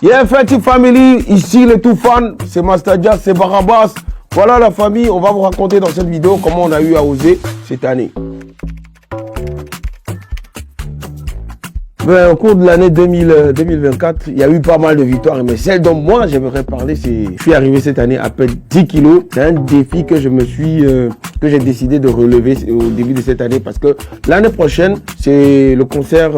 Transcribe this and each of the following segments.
Yeah, Fati Family, ici le tout fan, c'est Mastadia, c'est Barabas. Voilà la famille, on va vous raconter dans cette vidéo comment on a eu à oser cette année. Ben, au cours de l'année 2024, il y a eu pas mal de victoires, mais celle dont moi j'aimerais parler, c'est je suis arrivé cette année à peine 10 kilos. C'est un défi que j'ai décidé de relever au début de cette année parce que l'année prochaine, c'est le concert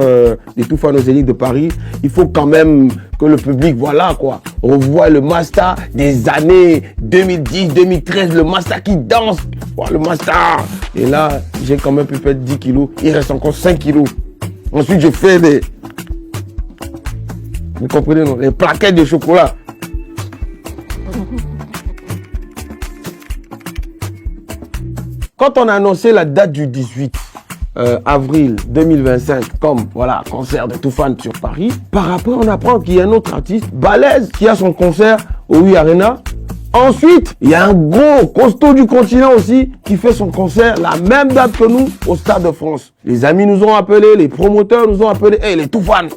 des Tout Fans aux Zénith de Paris. Il faut quand même que le public, voilà quoi, revoie le Masta des années 2010, 2013, le Masta qui danse, voilà, le Masta. Et là, j'ai quand même pu perdre 10 kilos. Il reste encore 5 kilos. Ensuite, je fais des... Vous comprenez, non? Les plaquettes de chocolat. Quand on a annoncé la date du 18 avril 2025 comme, voilà, concert de Tout Fans sur Paris, par rapport, on apprend qu'il y a un autre artiste, Balèze, qui a son concert au Oui Arena. Ensuite, il y a un gros costaud du continent aussi qui fait son concert la même date que nous au Stade de France. Les amis nous ont appelés, les promoteurs nous ont appelés. Hey, les Tout Fans,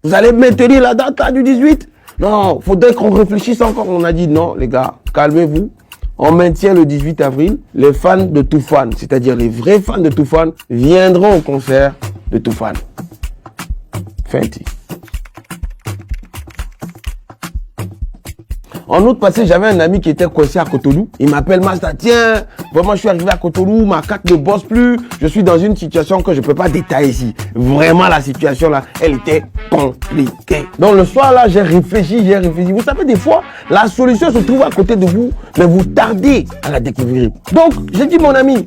vous allez maintenir la date là, du 18? Non, faudrait qu'on réfléchisse encore. On a dit non, les gars, calmez-vous. On maintient le 18 avril. Les fans de Tout Fans, c'est-à-dire les vrais fans de Tout Fans, viendront au concert de Tout Fans. Fenty. En août passé, j'avais un ami qui était coincé à Cotonou. Il m'appelle Mazda, tiens, vraiment je suis arrivé à Cotonou, ma carte ne bosse plus. Je suis dans une situation que je ne peux pas détailler ici. Vraiment la situation là, elle était compliquée. Donc le soir là, j'ai réfléchi. Vous savez, des fois, la solution se trouve à côté de vous, mais vous tardez à la découvrir. Donc, j'ai dit mon ami,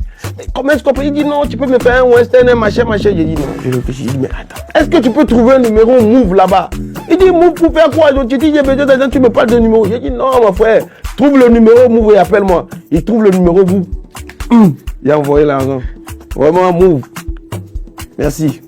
comment est-ce qu'on peut? Il dit non, tu peux me faire un western, un machin. J'ai dit non, je réfléchis. Il dit mais attends, est-ce que tu peux trouver un numéro Move là-bas? Il dit Move pour faire quoi? Donc, tu dis j'ai besoin d'argent, tu me parles de numéro. J'ai dit non, mon frère, trouve le numéro Move et appelle-moi. Il trouve le numéro Move. Il a envoyé l'argent. Vraiment Move. Merci.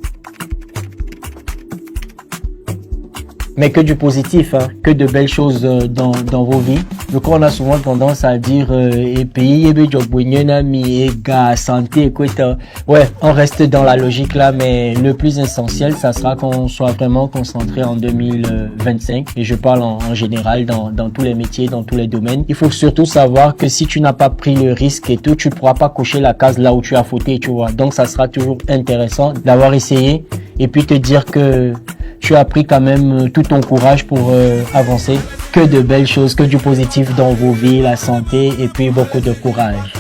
Mais que du positif, hein, que de belles choses dans vos vies. Donc on a souvent tendance à dire et pays et gars santé écoute, ouais, on reste dans la logique là, mais le plus essentiel ça sera qu'on soit vraiment concentré en 2025 et je parle en général dans tous les métiers, dans tous les domaines. Il faut surtout savoir que si tu n'as pas pris le risque et tout, tu pourras pas cocher la case là où tu as fauté, tu vois. Donc ça sera toujours intéressant d'avoir essayé et puis te dire que tu as pris quand même tout ton courage pour avancer. Que de belles choses, que du positif dans vos vies, la santé et puis beaucoup de courage.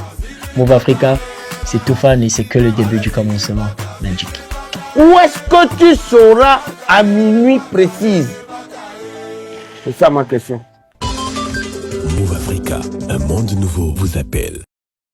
Move Africa, c'est Tout Fan et c'est que le début du commencement. Magic. Où est-ce que tu seras à minuit précise? C'est ça ma question. Move Africa, un monde nouveau vous appelle.